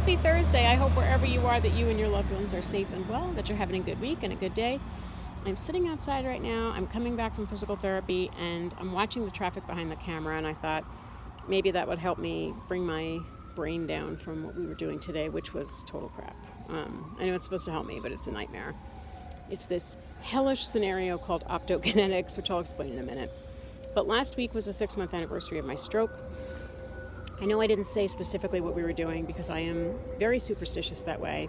Happy Thursday. I hope wherever you are that you and your loved ones are safe and well, that you're having a good week and a good day. I'm sitting outside right now. I'm coming back from physical therapy and I'm watching the traffic behind the camera, and I thought maybe that would help me bring my brain down from what we were doing today, which was total crap. I know it's supposed to help me, but it's a nightmare. It's this hellish scenario called optokinetics, which I'll explain in a minute. But last week was the 6-month anniversary of my stroke. I know I didn't say specifically what we were doing because I am very superstitious that way.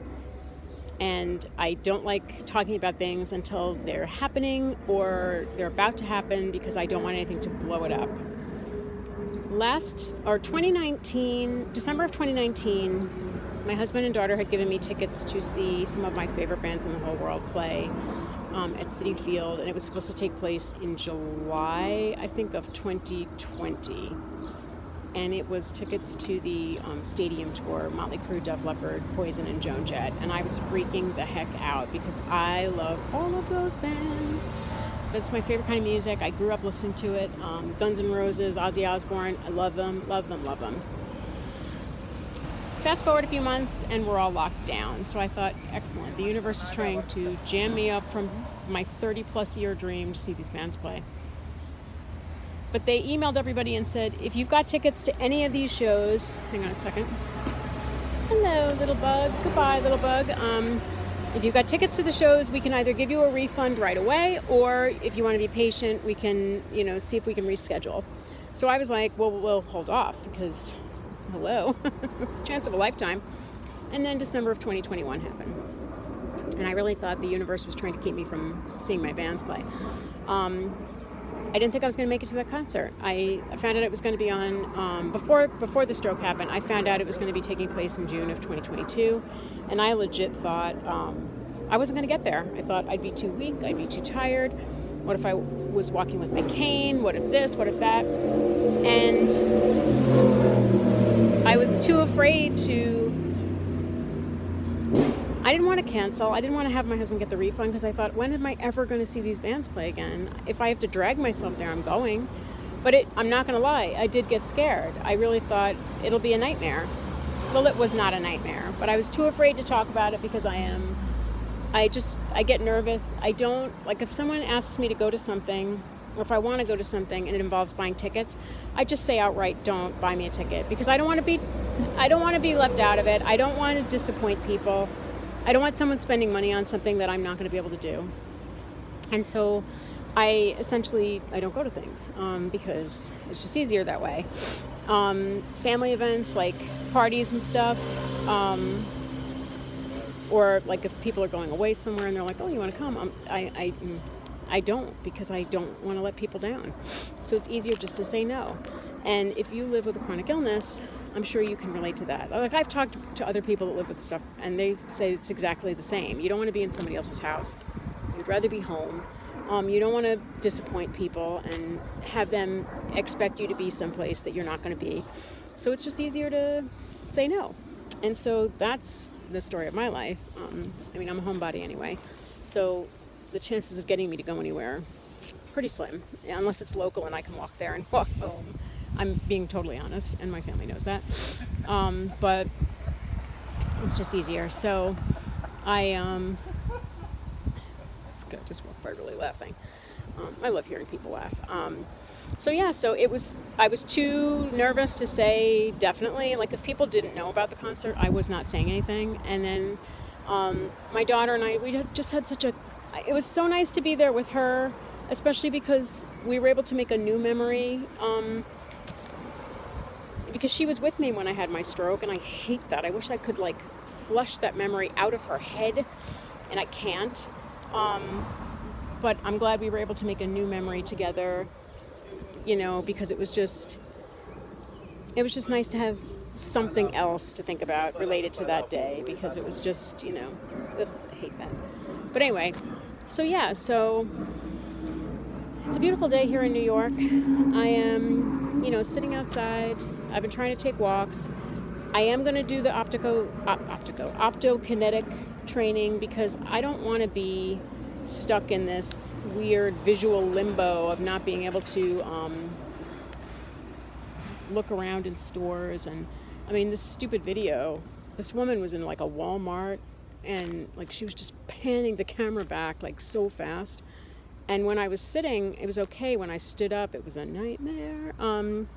And I don't like talking about things until they're happening or they're about to happen because I don't want anything to blow it up. December of 2019, my husband and daughter had given me tickets to see some of my favorite bands in the whole world play at Citi Field, and it was supposed to take place in July, I think, of 2020. And it was tickets to the stadium tour, Motley Crue, Def Leppard, Poison, and Joan Jett. And I was freaking the heck out because I love all of those bands. That's my favorite kind of music. I grew up listening to it. Guns N' Roses, Ozzy Osbourne, I love them, love them, love them. Fast forward a few months and we're all locked down. So I thought, excellent. The universe is trying to jam me up from my 30-plus year dream to see these bands play. But they emailed everybody and said, if you've got tickets to any of these shows, hang on a second. Hello, little bug. Goodbye, little bug. If you've got tickets to the shows, we can either give you a refund right away, or if you want to be patient, we can, see if we can reschedule. So I was like, well, we'll hold off because, hello, chance of a lifetime. And then December of 2021 happened. And I really thought the universe was trying to keep me from seeing my bands play. I didn't think I was going to make it to that concert. I found out it was going to be on, before the stroke happened, I found out it was going to be taking place in June of 2022. And I legit thought I wasn't going to get there. I thought I'd be too weak, I'd be too tired. What if I was walking with my cane? What if this? What if that? And I was too afraid to... I didn't want to cancel. I didn't want to have my husband get the refund because I thought, when am I ever going to see these bands play again? If I have to drag myself there, I'm going. But I'm not going to lie, I did get scared. I really thought it'll be a nightmare. Well, it was not a nightmare, but I was too afraid to talk about it because I get nervous. I don't, like if someone asks me to go to something, or if I want to go to something and it involves buying tickets, I just say outright, don't buy me a ticket because I don't want to be left out of it. I don't want to disappoint people. I don't want someone spending money on something that I'm not going to be able to do. And so I don't go to things because it's just easier that way. Family events like parties and stuff, or like if people are going away somewhere and they're like, oh, you want to come? I don't, because I don't want to let people down. So it's easier just to say no. And if you live with a chronic illness, I'm sure you can relate to that. Like I've talked to other people that live with stuff and they say it's exactly the same. You don't want to be in somebody else's house. You'd rather be home. You don't want to disappoint people and have them expect you to be someplace that you're not going to be. So it's just easier to say no. And so that's the story of my life. I'm a homebody anyway. So the chances of getting me to go anywhere, pretty slim, unless it's local and I can walk there and walk home. I'm being totally honest, and my family knows that. But it's just easier. So I just walked by really laughing. I love hearing people laugh. So I was too nervous to say definitely. Like if people didn't know about the concert, I was not saying anything. And then my daughter and I, it was so nice to be there with her, especially because we were able to make a new memory. Because she was with me when I had my stroke, and I hate that. I wish I could flush that memory out of her head, and I can't. But I'm glad we were able to make a new memory together, because it was just nice to have something else to think about related to that day, because it was just, I hate that. But anyway, so it's a beautiful day here in New York. I am, sitting outside. I've been trying to take walks. I am going to do the optokinetic training because I don't want to be stuck in this weird visual limbo of not being able to look around in stores. And this stupid video this woman was in like a Walmart, and like she was just panning the camera back like so fast. And when I was sitting, it was okay. When I stood up, it was a nightmare. And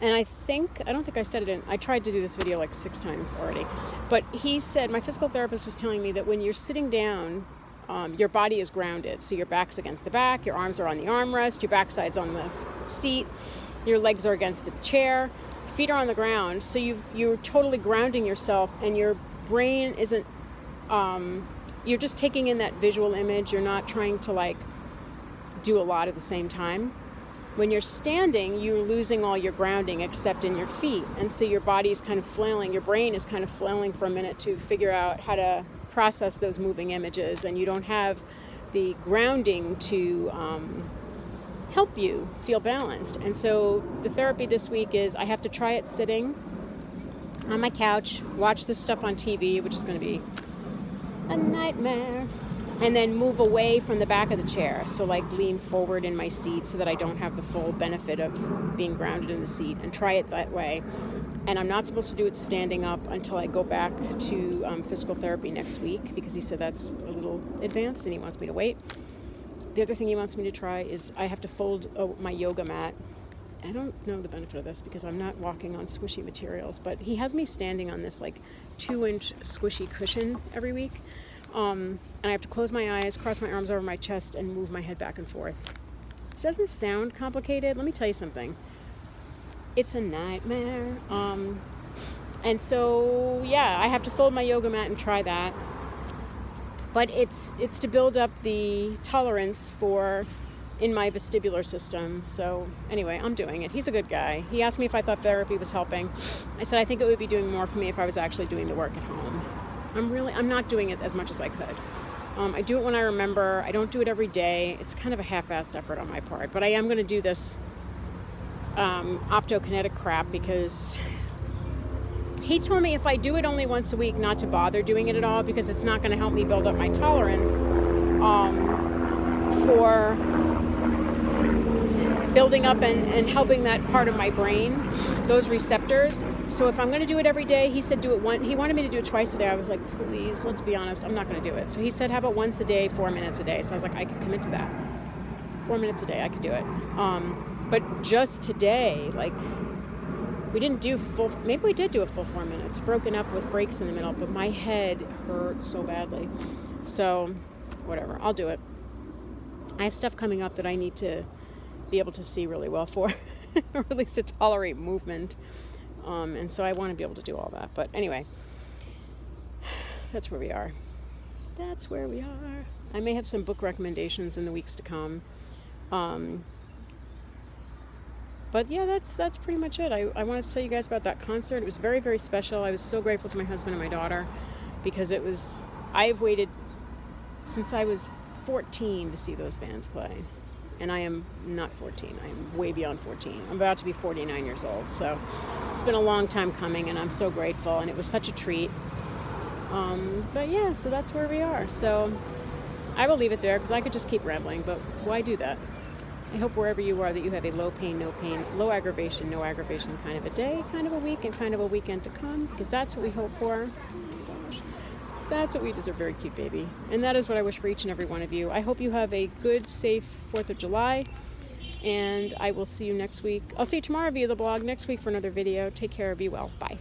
I don't think I said it in, I tried to do this video like 6 times already, but he said, my physical therapist was telling me that when you're sitting down, your body is grounded. So your back's against the back, your arms are on the armrest, your backside's on the seat, your legs are against the chair, feet are on the ground. So you're totally grounding yourself, and your brain isn't, you're just taking in that visual image. You're not trying to like do a lot at the same time. When you're standing, you're losing all your grounding except in your feet. And so your body's kind of flailing, your brain is kind of flailing for a minute to figure out how to process those moving images, and you don't have the grounding to help you feel balanced. And so the therapy this week is I have to try it sitting on my couch, watch this stuff on TV, which is going to be a nightmare, and then move away from the back of the chair. So like lean forward in my seat so that I don't have the full benefit of being grounded in the seat, and try it that way. And I'm not supposed to do it standing up until I go back to physical therapy next week, because he said that's a little advanced and he wants me to wait. The other thing he wants me to try is I have to fold my yoga mat. I don't know the benefit of this because I'm not walking on squishy materials, but he has me standing on this like 2-inch squishy cushion every week. And I have to close my eyes, cross my arms over my chest, and move my head back and forth. It doesn't sound complicated. Let me tell you something. It's a nightmare. And so, yeah, I have to fold my yoga mat and try that. But it's to build up the tolerance in my vestibular system. So anyway, I'm doing it. He's a good guy. He asked me if I thought therapy was helping. I said I think it would be doing more for me if I was actually doing the work at home. I'm not doing it as much as I could. I do it when I remember. I don't do it every day. It's kind of a half-assed effort on my part. But I am going to do this optokinetic crap, because he told me if I do it only once a week, not to bother doing it at all, because it's not going to help me build up my tolerance for building up and helping that part of my brain, those receptors. So if I'm going to do it every day, he said do it once. He wanted me to do it twice a day. I was like, please, let's be honest, I'm not going to do it. So he said, how about once a day, 4 minutes a day? So I was like, I can commit to that. 4 minutes a day, I can do it. But just today, like, we didn't do maybe we did do a full 4 minutes, broken up with breaks in the middle, but my head hurt so badly. So whatever, I'll do it. I have stuff coming up that I need to be able to see really well for, or at least to tolerate movement. And so I want to be able to do all that. But anyway, that's where we are. That's where we are. I may have some book recommendations in the weeks to come. But yeah, that's pretty much it. I wanted to tell you guys about that concert. It was very, very special. I was so grateful to my husband and my daughter, because I've waited since I was 14 to see those bands play. And I am not 14. I'm way beyond 14. I'm about to be 49 years old. So it's been a long time coming, and I'm so grateful. And it was such a treat. But yeah, so that's where we are. So I will leave it there, because I could just keep rambling, but why do that? I hope wherever you are that you have a low pain, no pain, low aggravation, no aggravation kind of a day, kind of a week, and kind of a weekend to come, because that's what we hope for. Oh my gosh. That's what we deserve. Very cute baby. And that is what I wish for each and every one of you. I hope you have a good, safe 4th of July. And I will see you next week. I'll see you tomorrow via the blog, next week for another video. Take care. Be well. Bye.